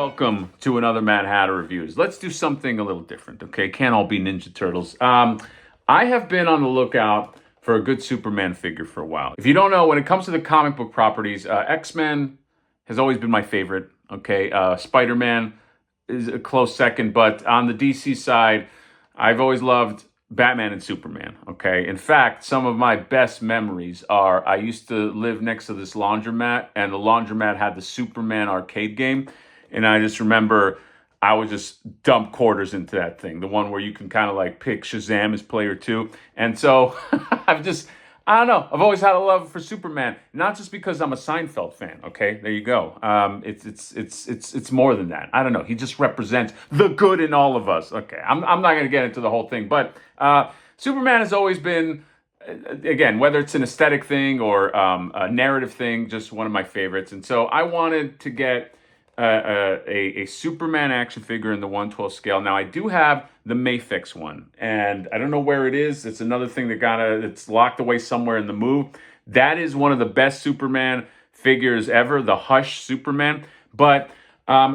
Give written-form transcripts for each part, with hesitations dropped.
Welcome to another Mad Hatter Reviews. Let's do something a little different, okay? Can't all be Ninja Turtles. I have been on the lookout for a good Superman figure for a while. If you don't know, when it comes to the comic book properties, X-Men has always been my favorite, okay? Spider-Man is a close second, but on the DC side, I've always loved Batman and Superman, okay? In fact, some of my best memories are I used to live next to this laundromat, and the laundromat had the Superman arcade game, and I just remember I would just dump quarters into that thing, the one where you can kind of like pick Shazam as player two. And so I don't know. I've always had a love for Superman, not just because I'm a Seinfeld fan. Okay, there you go. It's more than that. I don't know. He just represents the good in all of us. Okay, I'm not going to get into the whole thing, but Superman has always been, again, whether it's an aesthetic thing or a narrative thing, just one of my favorites. And so I wanted to get a Superman action figure in the 1/12 scale. Now I do have the Mafex one, and I don't know where it is. It's another thing that it's locked away somewhere in the move. That is one of the best Superman figures ever, the Hush Superman. But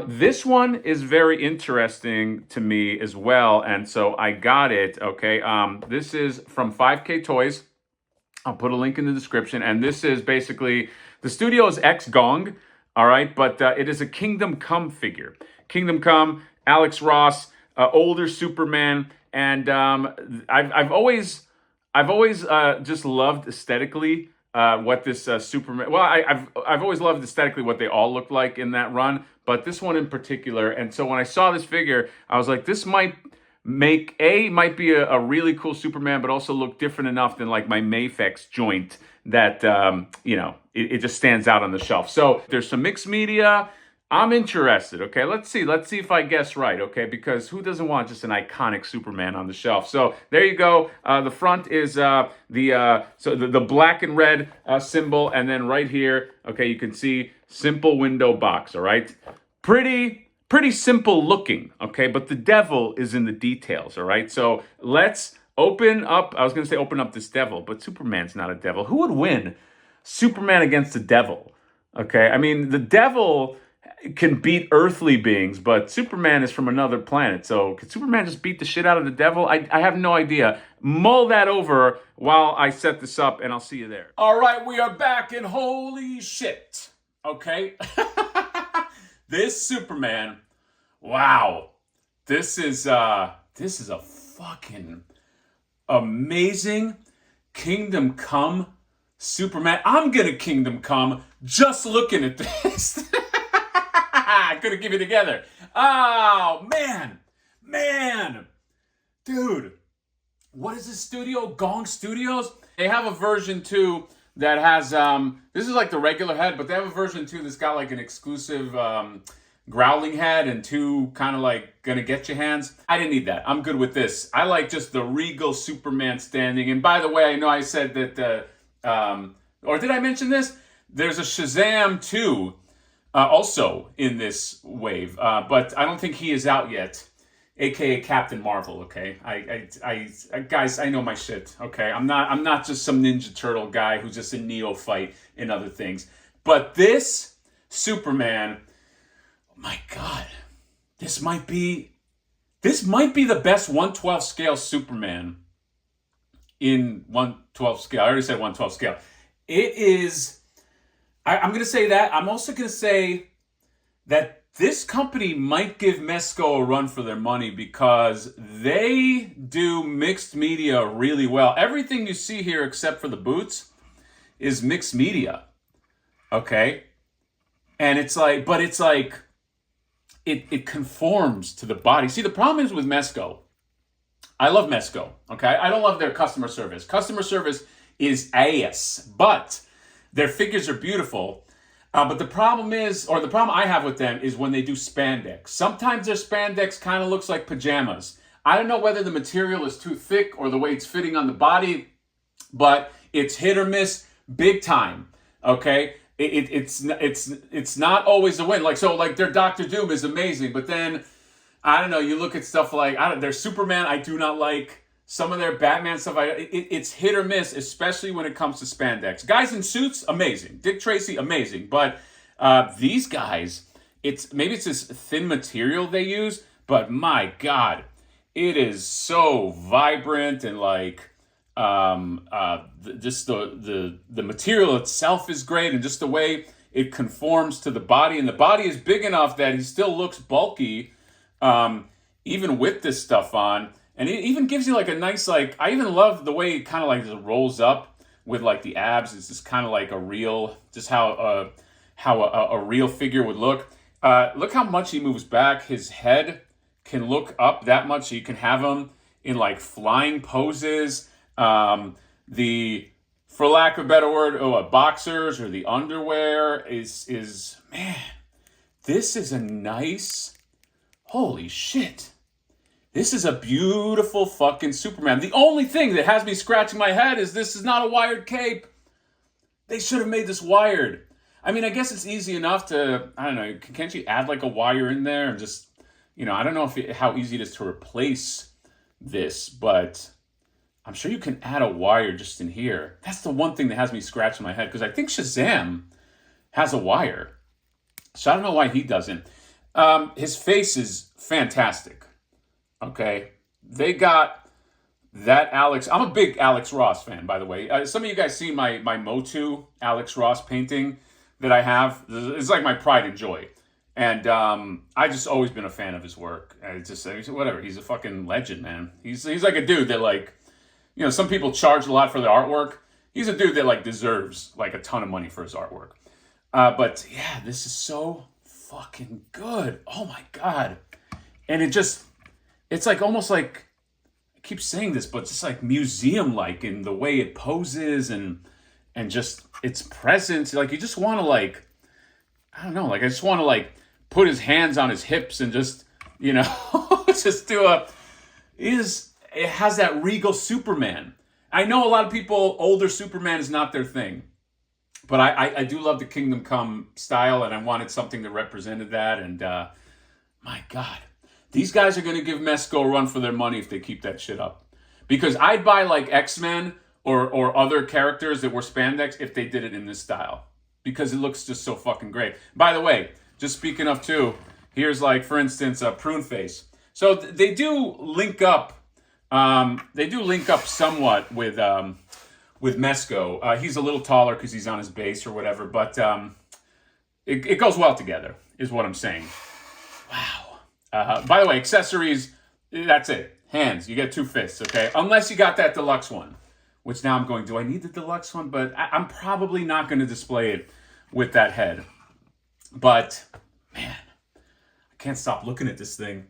this one is very interesting to me as well, and so I got it. Okay, this is from 5K Toys. I'll put a link in the description, and this is basically the studio is Gong. All right, but it is a Kingdom Come figure. Kingdom Come, Alex Ross, older Superman, and I've always just loved aesthetically what this Superman. Well, I've always loved aesthetically what they all look like in that run, but this one in particular. And so when I saw this figure, I was like, this might be a really cool Superman, but also look different enough than like my Mafex joint that it just stands out on the shelf. So there's some mixed media. I'm interested. Okay, let's see if I guess right. Okay, because who doesn't want just an iconic Superman on the shelf? So there you go. The front is the black and red symbol, and then right here, okay, you can see simple window box. All right, pretty simple looking. Okay, but the devil is in the details. All right, so let's open up. I was going to say open up this devil, but Superman's not a devil. Who would win? Superman against the devil. Okay, I mean, the devil can beat earthly beings, but Superman is from another planet. So could Superman just beat the shit out of the devil? I have no idea. Mull that over while I set this up, and I'll see you there. All right, we are back, and holy shit. Okay. This Superman, wow. This is a fucking amazing Kingdom Come Superman. I'm gonna Kingdom Come just looking at this. I couldn't keep it together. Oh, man. Dude, what is this studio? Gong Studios? They have a version 2 that has, this is like the regular head, but they have a version 2 that's got like an exclusive growling head and 2 kind of like gonna get your hands. I didn't need that. I'm good with this. I like just the regal Superman standing. And by the way, I know I said that, or did I mention this? There's a Shazam 2 also in this wave, but I don't think he is out yet, aka Captain Marvel. Okay, I guys, I know my shit. Okay, I'm not just some Ninja Turtle guy who's just a neophyte in other things. But this Superman, my God, this might be the best 1/12 scale Superman in 1/12 scale. I already said 1/12 scale. It is. I'm going to say that. I'm also going to say that this company might give Mezco a run for their money because they do mixed media really well. Everything you see here except for the boots is mixed media. Okay? And it's like, but it's like, it conforms to the body. See, the problem is with Mezco. I love Mezco. Okay? I don't love their customer service. Customer service is ass, but their figures are beautiful, but the problem I have with them is when they do spandex. Sometimes their spandex kind of looks like pajamas. I don't know whether the material is too thick or the way it's fitting on the body, but it's hit or miss big time. Okay, it's not always a win. Like their Doctor Doom is amazing, but then I don't know. You look at stuff like their Superman. I do not like. Some of their Batman stuff, it's hit or miss, especially when it comes to spandex. Guys in suits, amazing. Dick Tracy, amazing. But these guys, maybe it's this thin material they use, but my God, it is so vibrant and like just the material itself is great, and just the way it conforms to the body, and the body is big enough that he still looks bulky, even with this stuff on, and it even gives you like a nice, like, I even love the way it kind of like just rolls up with like the abs. It's just kind of like a real, just how a real figure would look. Look how much he moves back. His head can look up that much, so you can have him in like flying poses. The, for lack of a better word, boxers or the underwear is man, this is a nice, holy shit. This is a beautiful fucking Superman. The only thing that has me scratching my head is this is not a wired cape. They should have made this wired. I mean, I guess it's easy enough to, I don't know, can't you add like a wire in there and just, I don't know how easy it is to replace this, but I'm sure you can add a wire just in here. That's the one thing that has me scratching my head, because I think Shazam has a wire. So I don't know why he doesn't. His face is fantastic. Okay, they got that Alex. I'm a big Alex Ross fan, by the way. Some of you guys see my Motu Alex Ross painting that I have. It's like my pride and joy, and I just always been a fan of his work. It's just whatever. He's a fucking legend, man. He's like a dude that, like, some people charge a lot for their artwork. He's a dude that like deserves like a ton of money for his artwork. But yeah, this is so fucking good. Oh my God, and it's like almost like, I keep saying this, but it's just like museum-like in the way it poses and just its presence. Like, you just want to, like, I don't know, like, I just want to like put his hands on his hips and just, just do it has that regal Superman. I know a lot of people, older Superman is not their thing, but I do love the Kingdom Come style, and I wanted something that represented that. And my God, these guys are going to give Mezco a run for their money if they keep that shit up. Because I'd buy like X-Men or other characters that were spandex if they did it in this style. Because it looks just so fucking great. By the way, just speaking of too, here's like, for instance, a Prune Face. So they do link up. They do link up somewhat with Mezco. He's a little taller because he's on his base or whatever. But it goes well together, is what I'm saying. Wow. By the way, accessories, that's it. Hands, you get 2 fists, okay? Unless you got that deluxe one, which now I'm going, do I need the deluxe one? But I'm probably not going to display it with that head. But, man, I can't stop looking at this thing.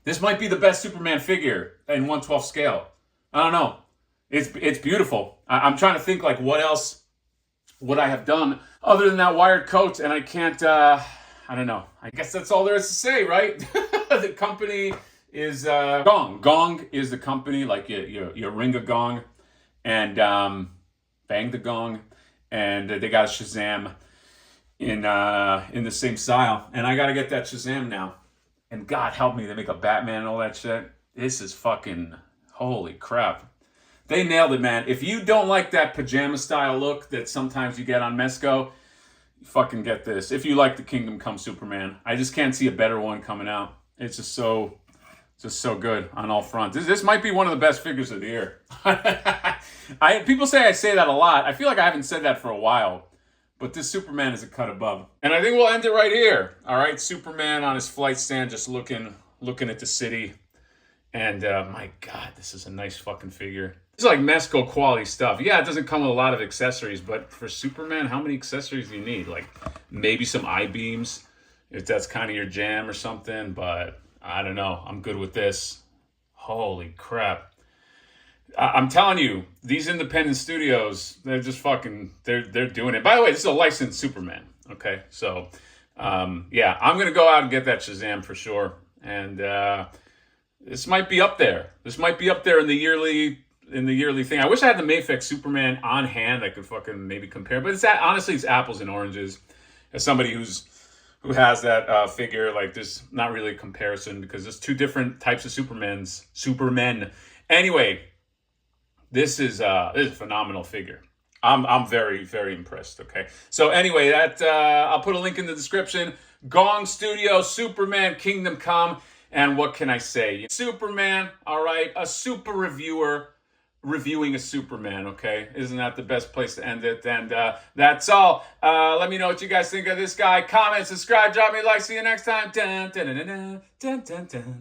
This might be the best Superman figure in 1/12 scale. I don't know. It's beautiful. I'm trying to think, like, what else would I have done other than that wired coat, and I can't... I don't know. I guess that's all there is to say, right? The company is Gong. Gong is the company, like you ring a gong and bang the gong, and they got a Shazam in the same style. And I got to get that Shazam now. And God help me, they make a Batman and all that shit. This is fucking, holy crap. They nailed it, man. If you don't like that pajama style look that sometimes you get on Mezco, fucking get this. If you like the Kingdom Come Superman, I just can't see a better one coming out. It's just so good on all fronts. This might be one of the best figures of the year. People say I say that a lot. I feel like I haven't said that for a while, but this Superman is a cut above. And I think we'll end it right here. All right, Superman on his flight stand, just looking at the city. And my God, this is a nice fucking figure. It's like Mezco quality stuff. Yeah, it doesn't come with a lot of accessories, but for Superman, how many accessories do you need? Like maybe some I-beams, if that's kind of your jam or something, but I don't know. I'm good with this. Holy crap. I'm telling you, these independent studios, they're just fucking, they're doing it. By the way, this is a licensed Superman, okay? So, yeah, I'm going to go out and get that Shazam for sure. And this might be up there. This might be up there in the yearly thing. I wish I had the Mafex Superman on hand. I could fucking maybe compare, but honestly, it's apples and oranges. As somebody who has that figure, like, there's not really a comparison because there's 2 different types of Supermen. Anyway, this is a phenomenal figure. I'm very, very impressed. Okay, so anyway, that I'll put a link in the description Gong Studio, Superman, Kingdom Come. And what can I say? Superman, all right, a super reviewer reviewing a Superman, okay? Isn't that the best place to end it? And that's all. Let me know what you guys think of this guy. Comment, subscribe, drop me a like. See you next time. Dun, dun, dun, dun, dun, dun, dun.